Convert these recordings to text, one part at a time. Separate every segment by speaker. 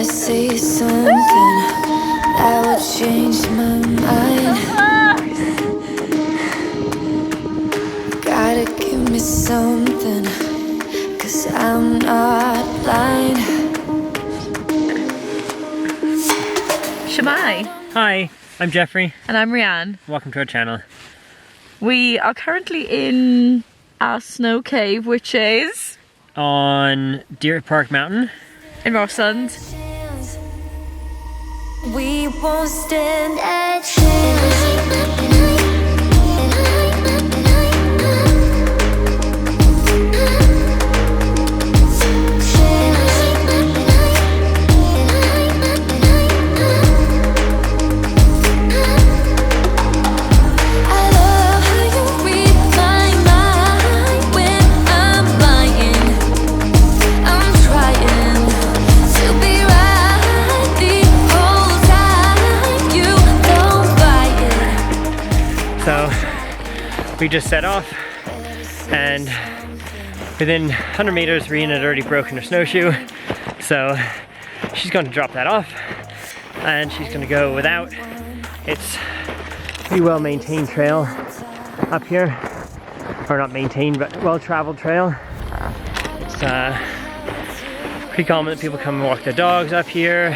Speaker 1: to say something that would change my mind. Gotta give me something, 'cause I'm not blind.
Speaker 2: Siwmae.
Speaker 3: Hi, I'm Geoffrey.
Speaker 2: And I'm Rhian.
Speaker 3: Welcome to our channel.
Speaker 2: We are currently in our snow cave, which is
Speaker 3: On Deer Park Mountain.
Speaker 2: in Rossland.
Speaker 1: We won't stand a chance.
Speaker 3: So we just set off, and within 100 meters Rhian had already broken her snowshoe, so she's going to drop that off and she's going to go without. It's a pretty well maintained trail up here, or not maintained but well traveled trail. It's pretty common that people come and walk their dogs up here.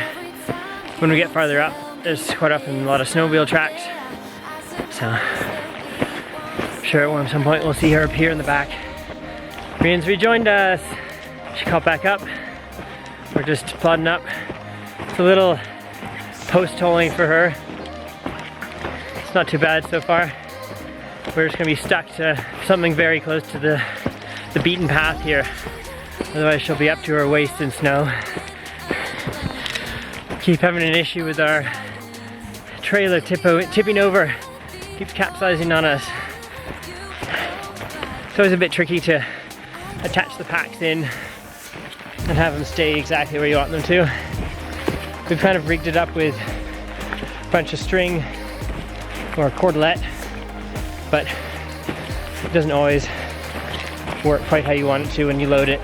Speaker 3: When we get farther up, there's quite often a lot of snowmobile tracks. So, I'm sure at some point we'll see her up here in the back. Rhian's rejoined us. She caught back up. We're just plodding up. It's a little post-holing for her. It's not too bad so far. We're just gonna be stuck to something very close to the beaten path here. Otherwise she'll be up to her waist in snow. Keep having an issue with our trailer tipping over. Keeps capsizing on us. It's always a bit tricky to attach the packs in and have them stay exactly where you want them to. We've kind of rigged it up with a bunch of string or a cordelette, but it doesn't always work quite how you want it to when you load it.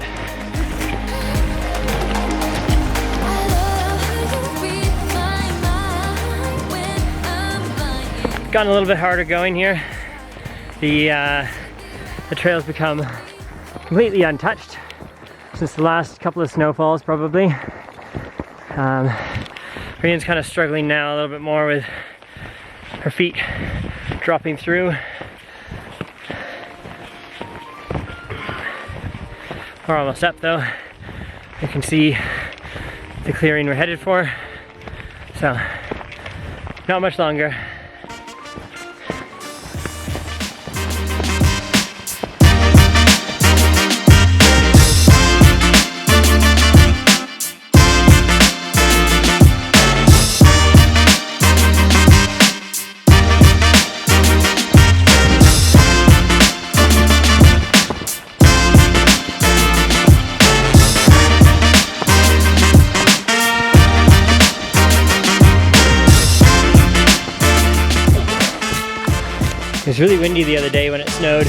Speaker 3: Gotten a little bit harder going here. The trail's become completely untouched since the last couple of snowfalls, probably. Rhian's kind of struggling now a little bit more with her feet dropping through. We're almost up though. You can see the clearing we're headed for. So, not much longer. It was really windy the other day when it snowed,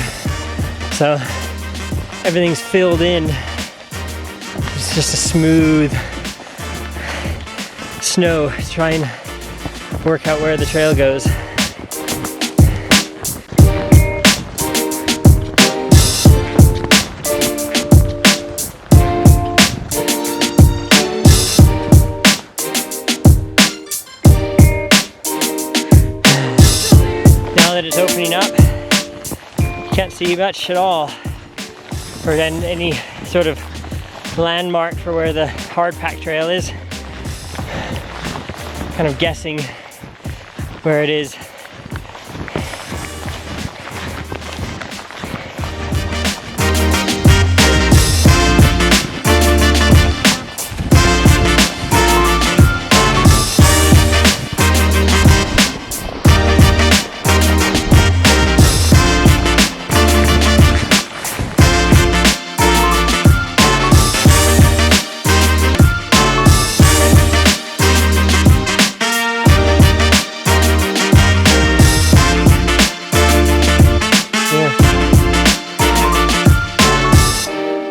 Speaker 3: so everything's filled in. It's just a smooth snow to try and work out where the trail goes. Now that it's opening up, you can't see much at all, or any sort of landmark for where the hard pack trail is. Kind of guessing where it is.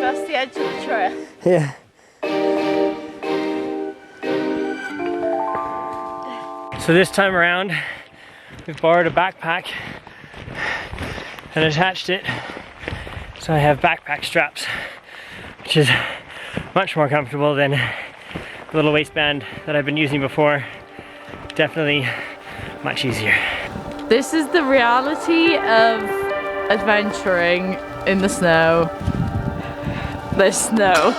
Speaker 2: That's the edge of the trail.
Speaker 3: Yeah. So this time around, we've borrowed a backpack and attached it so I have backpack straps, which is much more comfortable than the little waistband that I've been using before. Definitely much easier.
Speaker 2: This is the reality of adventuring in the snow. There's snow.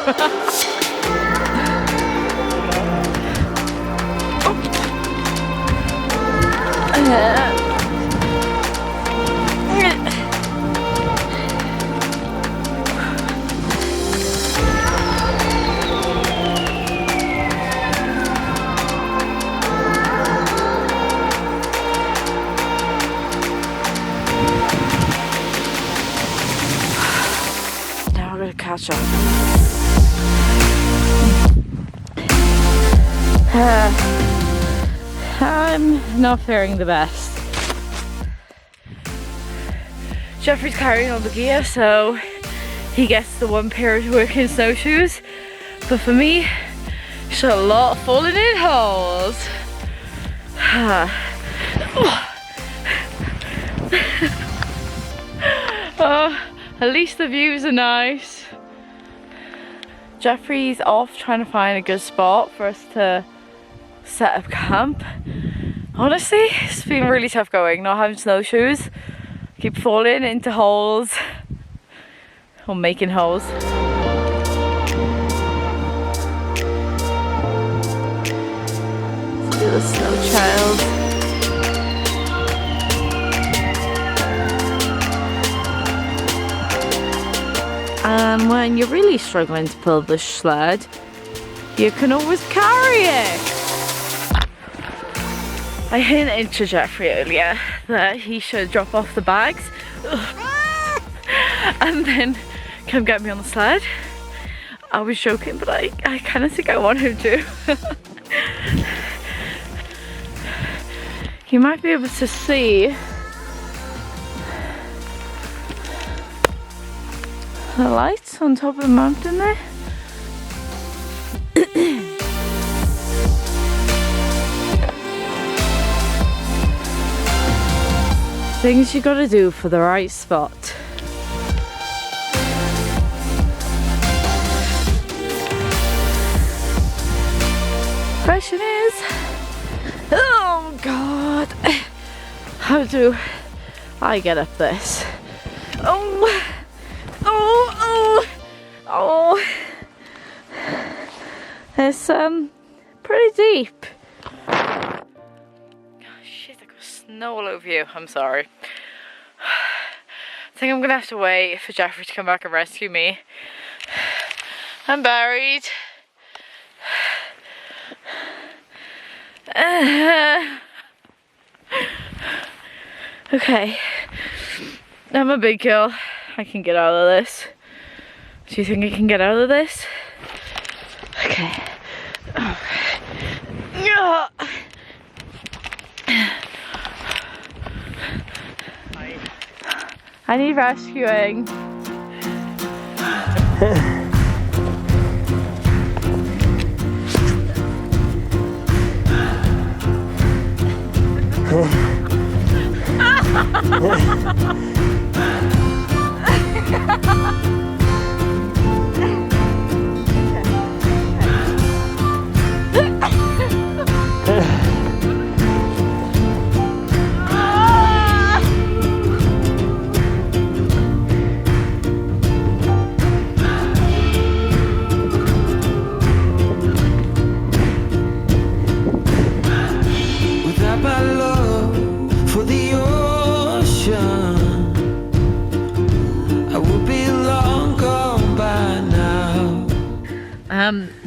Speaker 2: Catch up. I'm not faring the best. Geoffrey's carrying all the gear, so he gets the one pair of working snowshoes. But for me, it's a lot of falling in holes. Oh, at least the views are nice. Geoffrey's off trying to find a good spot for us to set up camp. Honestly, it's been really tough going, not having snowshoes. Keep falling into holes or making holes. Let's do the snow child. And when you're really struggling to pull the sled, you can always carry it. I hinted to Geoffrey earlier that he should drop off the bags and then come get me on the sled. I was joking, but I kind of think I want him to. You might be able to see the lights on top of the mountain there. Things you gotta do for the right spot. Question is, oh God, how do I get up this? Oh. It's pretty deep. Oh, shit, I got snow all over you. I'm sorry. I think I'm gonna have to wait for Geoffrey to come back and rescue me. I'm buried. Okay, I'm a big girl. I can get out of this. Do you think I can get out of this? Okay. Oh. I need rescuing.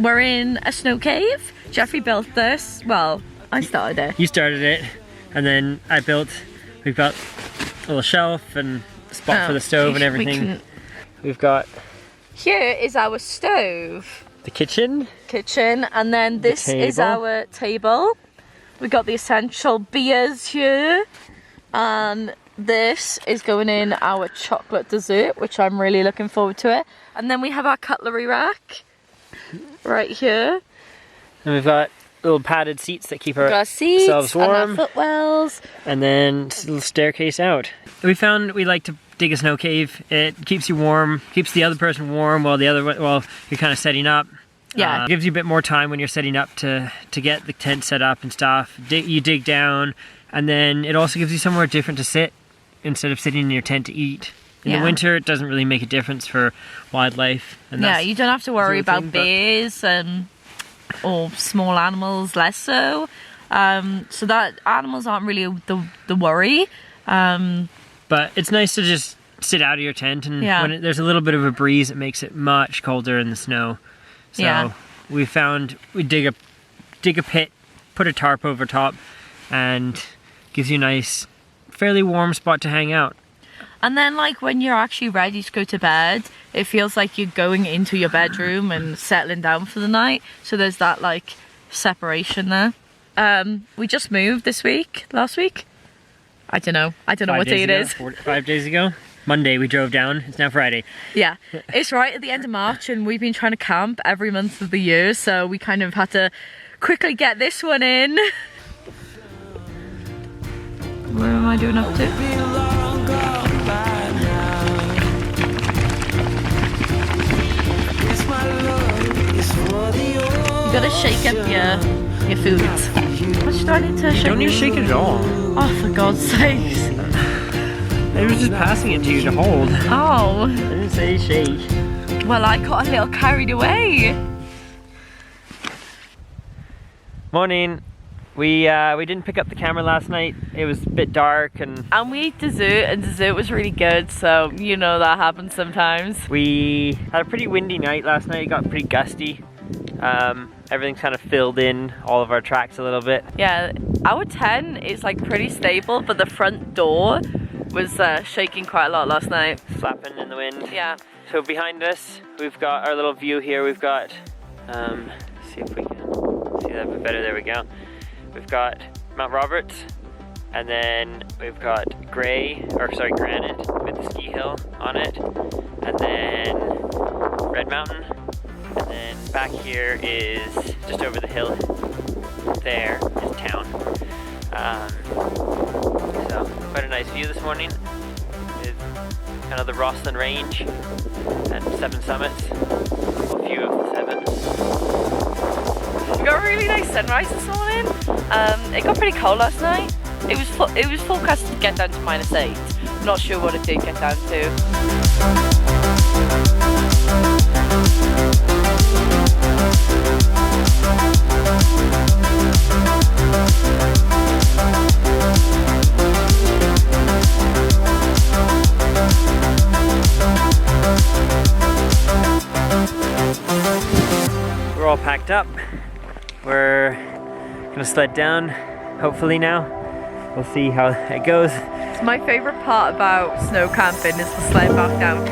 Speaker 2: We're in a snow cave. Geoffrey built this. Well, I started it.
Speaker 3: You started it, and then we've got a little shelf and a spot for the stove and everything. We've got...
Speaker 2: Here is our stove.
Speaker 3: The kitchen,
Speaker 2: and then this is our table. We got the essential beers here, and this is going in our chocolate dessert, which I'm really looking forward to it. And then we have our cutlery rack right here.
Speaker 3: and we've got little padded seats that keep
Speaker 2: Got seats
Speaker 3: ourselves warm.
Speaker 2: and our footwells.
Speaker 3: And then a little staircase out. We found we like to dig a snow cave. It keeps you warm, keeps the other person warm while you're kind of setting up.
Speaker 2: Yeah.
Speaker 3: Gives you a bit more time when you're setting up to get the tent set up and stuff. You dig down, and then it also gives you somewhere different to sit instead of sitting in your tent to eat. In the winter, it doesn't really make a difference for wildlife. And
Speaker 2: yeah, you don't have to worry about
Speaker 3: thing,
Speaker 2: bears or small animals, less so. So that animals aren't really the worry.
Speaker 3: But it's nice to just sit out of your tent, and when there's a little bit of a breeze, it makes it much colder in the snow. So we dig a pit, put a tarp over top, and gives you a nice, fairly warm spot to hang out.
Speaker 2: And then like when you're actually ready to go to bed, it feels like you're going into your bedroom and settling down for the night. So there's that like separation there. We just moved last week. I don't know what day it is.
Speaker 3: 5 days ago. Monday we drove down, it's now Friday.
Speaker 2: Yeah, it's right at the end of March, and we've been trying to camp every month of the year, so we kind of had to quickly get this one in. Where am I doing up to? You gotta shake up your foods. What should I need to shake?
Speaker 3: You don't need to shake it at all.
Speaker 2: Oh, for God's sakes.
Speaker 3: I was just passing it to you to hold.
Speaker 2: Oh.
Speaker 3: I didn't say shake.
Speaker 2: Well, I got a little carried away.
Speaker 3: Morning. We didn't pick up the camera last night. It was a bit dark and
Speaker 2: we ate dessert, and dessert was really good, so you know that happens sometimes.
Speaker 3: We had a pretty windy night last night. It got pretty gusty. Everything's kind of filled in all of our tracks a little bit.
Speaker 2: Yeah, our tent is like pretty stable, but the front door was shaking quite a lot last night.
Speaker 3: Flapping in the wind.
Speaker 2: Yeah.
Speaker 3: So behind us, we've got our little view here. We've got, see if we can see that a bit better. There we go. We've got Mount Roberts, and then we've got granite with the ski hill on it, and then Red Mountain, and then back here is just over the hill. There is town. So quite a nice view this morning. With kind of the Rossland range and 7 summits. A few of the 7. We got a really nice sunrise this morning.
Speaker 2: It got pretty cold last night. It was forecast to get down to -8. Not sure what it did get down to.
Speaker 3: We're all packed up. We're gonna sled down, hopefully now. We'll see how it goes.
Speaker 2: It's my favourite part about snow camping is the sled back down.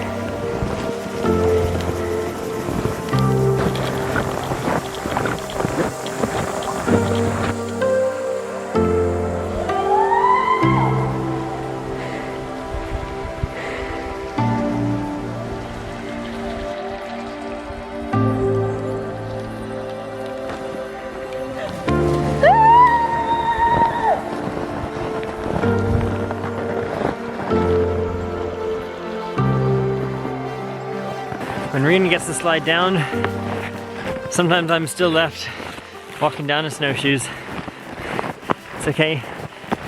Speaker 3: When Rhian gets to slide down, sometimes I'm still left walking down in snowshoes. It's okay.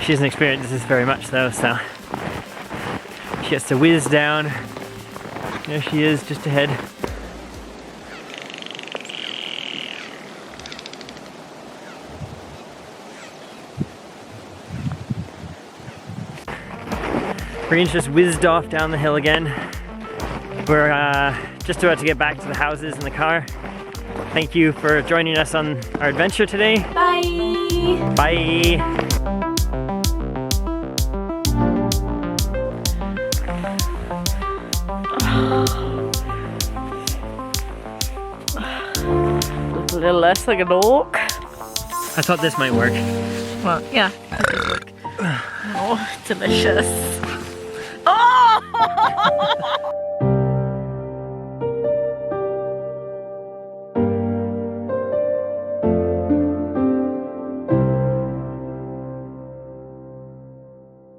Speaker 3: She doesn't experience this very much though, so she gets to whiz down. There she is, just ahead. Rhian's just whizzed off down the hill again. We're just about to get back to the houses in the car. Thank you for joining us on our adventure today.
Speaker 2: Bye!
Speaker 3: Bye!
Speaker 2: Looks a little less like an orc.
Speaker 3: I thought this might work.
Speaker 2: Well, yeah, it does work. Oh, delicious. Oh!